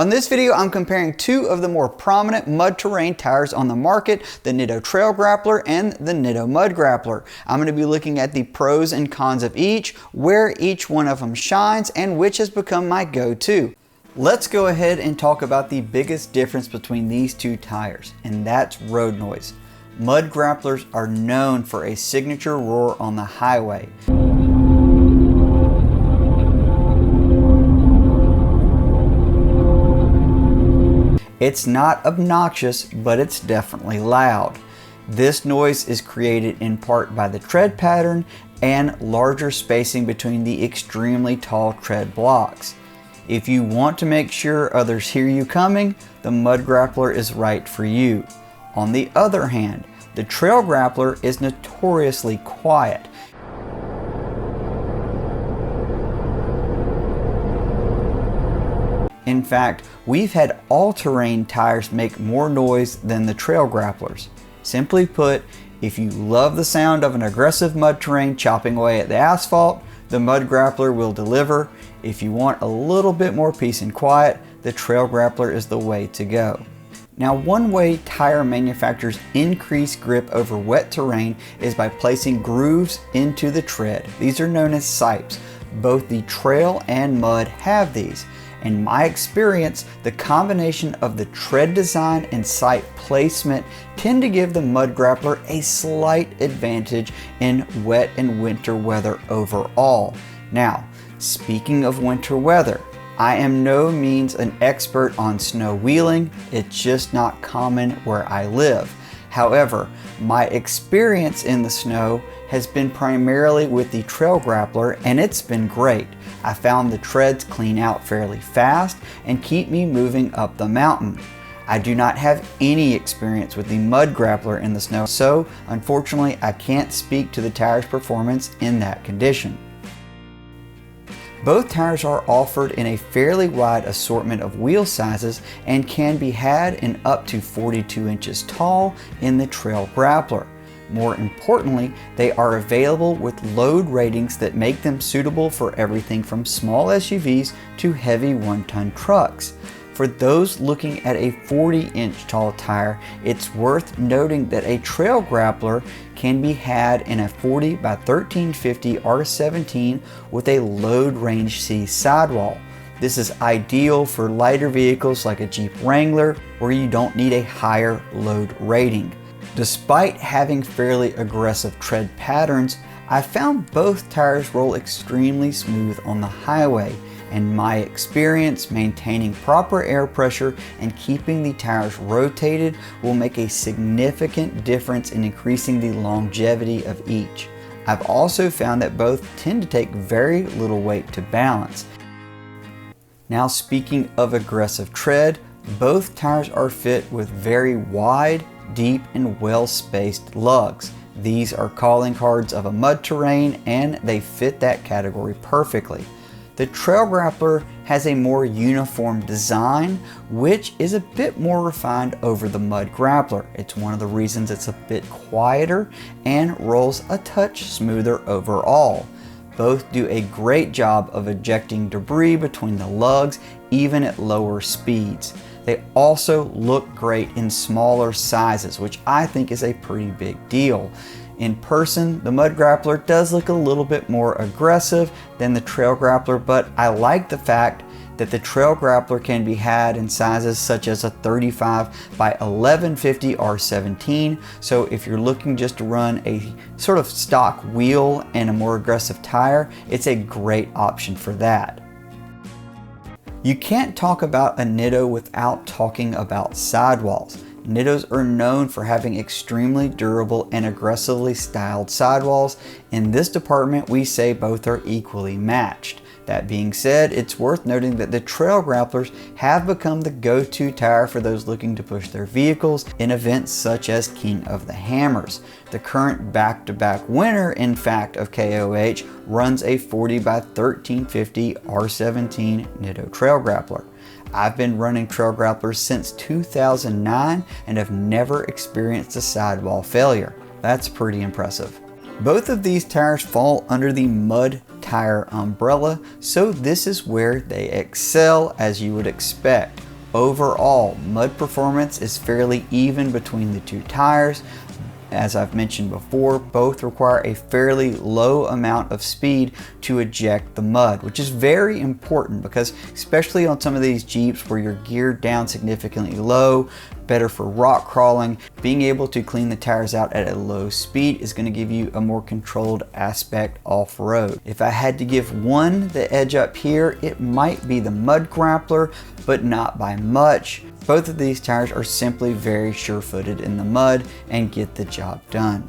On this video, I'm comparing two of the more prominent mud terrain tires on the market, the Nitto Trail Grappler and the Nitto Mud Grappler. I'm going to be looking at the pros and cons of each, where each one of them shines, and which has become my go-to. Let's go ahead and talk about the biggest difference between these two tires, and that's road noise. Mud grapplers are known for a signature roar on the highway. It's not obnoxious, but it's definitely loud. This noise is created in part by the tread pattern and larger spacing between the extremely tall tread blocks. If you want to make sure others hear you coming, the Mud Grappler is right for you. On the other hand, the Trail Grappler is notoriously quiet. In fact, we've had all-terrain tires make more noise than the Trail Grapplers. Simply put, if you love the sound of an aggressive mud terrain chopping away at the asphalt, the Mud Grappler will deliver. If you want a little bit more peace and quiet, the Trail Grappler is the way to go. Now, one way tire manufacturers increase grip over wet terrain is by placing grooves into the tread. These are known as sipes. Both the Trail and Mud have these. In my experience, the combination of the tread design and sipe placement tend to give the Mud Grappler a slight advantage in wet and winter weather overall. Now, speaking of winter weather, I am no means an expert on snow wheeling. It's just not common where I live. However, my experience in the snow has been primarily with the Trail Grappler, and it's been great. I found the treads clean out fairly fast and keep me moving up the mountain. I do not have any experience with the Mud Grappler in the snow, so unfortunately I can't speak to the tire's performance in that condition. Both tires are offered in a fairly wide assortment of wheel sizes and can be had in up to 42 inches tall in the Trail Grappler. More importantly, they are available with load ratings that make them suitable for everything from small SUVs to heavy one-ton trucks. For those looking at a 40-inch tall tire, it's worth noting that a Trail Grappler can be had in a 40 by 1350 R17 with a load range C sidewall. This is ideal for lighter vehicles like a Jeep Wrangler, where you don't need a higher load rating. Despite having fairly aggressive tread patterns, I found both tires roll extremely smooth on the highway. In my experience, maintaining proper air pressure and keeping the tires rotated will make a significant difference in increasing the longevity of each. I've also found that both tend to take very little weight to balance. Now, speaking of aggressive tread, both tires are fit with very wide, deep, and well-spaced lugs. These are calling cards of a mud terrain, and they fit that category perfectly. The Trail Grappler has a more uniform design, which is a bit more refined over the Mud Grappler. It's one of the reasons it's a bit quieter and rolls a touch smoother overall. Both do a great job of ejecting debris between the lugs, even at lower speeds. They also look great in smaller sizes, which I think is a pretty big deal. In person, the Mud Grappler does look a little bit more aggressive than the Trail Grappler, but I like the fact that the Trail Grappler can be had in sizes such as a 35 by 1150 R17. So if you're looking just to run a sort of stock wheel and a more aggressive tire, it's a great option for that. You can't talk about a Nitto without talking about sidewalls. Nittos are known for having extremely durable and aggressively styled sidewalls. In this department, we say both are equally matched. That being said, it's worth noting that the Trail Grapplers have become the go-to tire for those looking to push their vehicles in events such as King of the Hammers. The current back-to-back winner, in fact, of KOH runs a 40 by 1350 R17 Nitto Trail Grappler. I've been running Trail Grapplers since 2009 and have never experienced a sidewall failure. That's pretty impressive. Both of these tires fall under the mud tire umbrella, so this is where they excel, as you would expect. Overall, mud performance is fairly even between the two tires. As I've mentioned before, both require a fairly low amount of speed to eject the mud, which is very important because especially on some of these Jeeps where you're geared down significantly low, better for rock crawling, being able to clean the tires out at a low speed is going to give you a more controlled aspect off-road. If I had to give one the edge up here, it might be the Mud Grappler, but not by much. Both of these tires are simply very sure-footed in the mud and get the job done.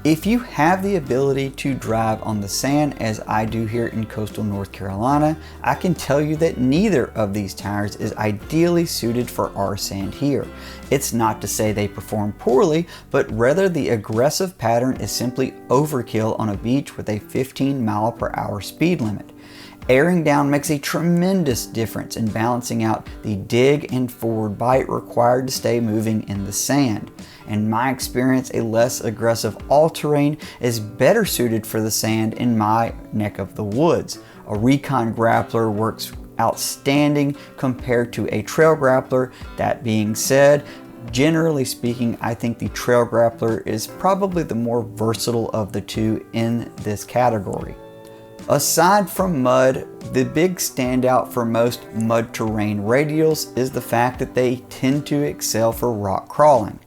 If you have the ability to drive on the sand, as I do here in coastal North Carolina, I can tell you that neither of these tires is ideally suited for our sand here. It's not to say they perform poorly, but rather the aggressive pattern is simply overkill on a beach with a 15 mile/hour speed limit. Airing down makes a tremendous difference in balancing out the dig and forward bite required to stay moving in the sand. In my experience, a less aggressive all-terrain is better suited for the sand in my neck of the woods. A Recon Grappler works outstanding compared to a Trail Grappler. That being said, generally speaking, I think the Trail Grappler is probably the more versatile of the two in this category. Aside from mud, the big standout for most mud terrain radials is the fact that they tend to excel for rock crawling.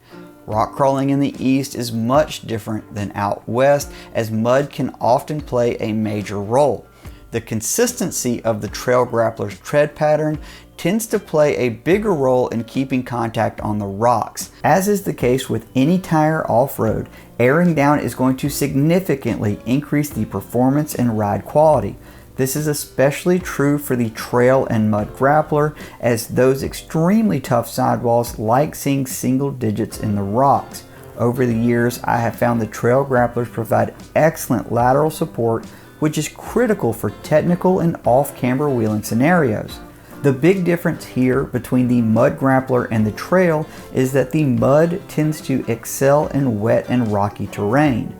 Rock crawling in the east is much different than out west, as mud can often play a major role. The consistency of the Trail Grappler's tread pattern tends to play a bigger role in keeping contact on the rocks. As is the case with any tire off-road, airing down is going to significantly increase the performance and ride quality. This is especially true for the Trail and Mud Grappler, as those extremely tough sidewalls like seeing single digits in the rocks. Over the years, I have found the Trail Grapplers provide excellent lateral support, which is critical for technical and off-camber wheeling scenarios. The big difference here between the Mud Grappler and the Trail is that the Mud tends to excel in wet and rocky terrain.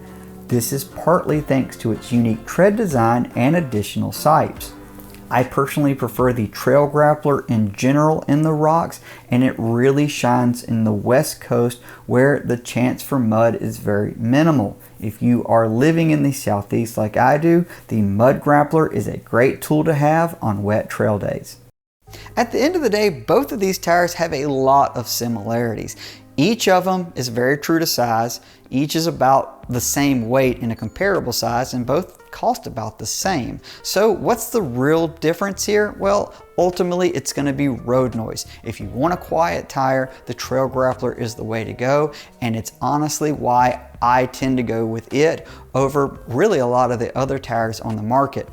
This is partly thanks to its unique tread design and additional sipes. I personally prefer the Trail Grappler in general in the rocks, and it really shines in the West Coast where the chance for mud is very minimal. If you are living in the Southeast like I do, the Mud Grappler is a great tool to have on wet trail days. At the end of the day, both of these tires have a lot of similarities. Each of them is very true to size. Each is about the same weight in a comparable size, and both cost about the same. So what's the real difference here? Well, ultimately it's going to be road noise. If you want a quiet tire, the Trail Grappler is the way to go, and it's honestly why I tend to go with it over really a lot of the other tires on the market.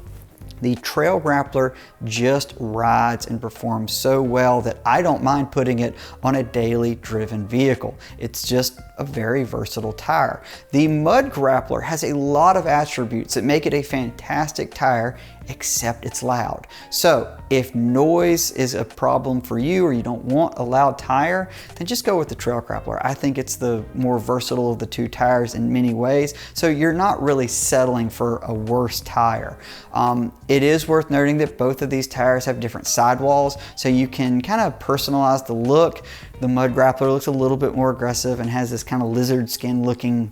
The Trail Grappler just rides and performs so well that I don't mind putting it on a daily driven vehicle. It's just a very versatile tire. The Mud Grappler has a lot of attributes that make it a fantastic tire, except it's loud. So if noise is a problem for you, or you don't want a loud tire, then just go with the Trail Grappler. I think it's the more versatile of the two tires in many ways, so you're not really settling for a worse tire. It is worth noting that both of these tires have different sidewalls, so you can kind of personalize the look. The Mud Grappler looks a little bit more aggressive and has this kind of lizard skin looking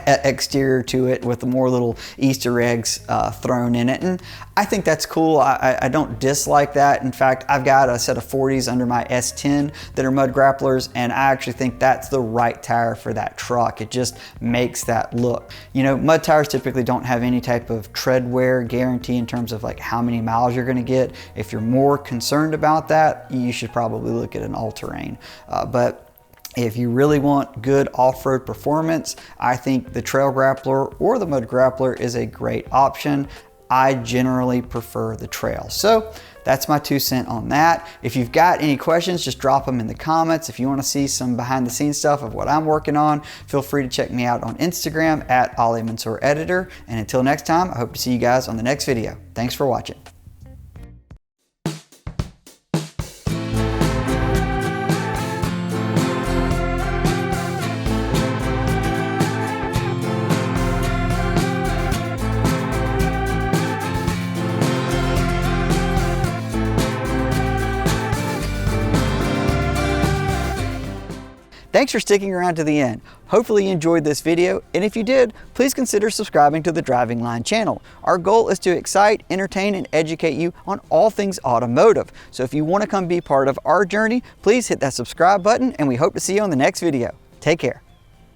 exterior to it with more little Easter eggs thrown in it, and I think that's cool. I don't dislike that. In fact, I've got a set of 40s under my S10 that are Mud Grapplers, and I actually think that's the right tire for that truck. It just makes that look. You know, mud tires typically don't have any type of tread wear guarantee in terms of like how many miles you're going to get. If you're more concerned about that, you should probably look at an all-terrain. But if you really want good off-road performance, I think the Trail Grappler or the Mud Grappler is a great option. I generally prefer the Trail. So that's my 2 cents on that. If you've got any questions, just drop them in the comments. If you want to see some behind the scenes stuff of what I'm working on, feel free to check me out on Instagram at Ali Mansour Editor. And until next time, I hope to see you guys on the next video. Thanks for watching. Thanks for sticking around to the end. Hopefully you enjoyed this video, and if you did, please consider subscribing to the Driving Line channel. Our goal is to excite, entertain, and educate you on all things automotive. So if you want to come be part of our journey, please hit that subscribe button, and we hope to see you on the next video. Take care.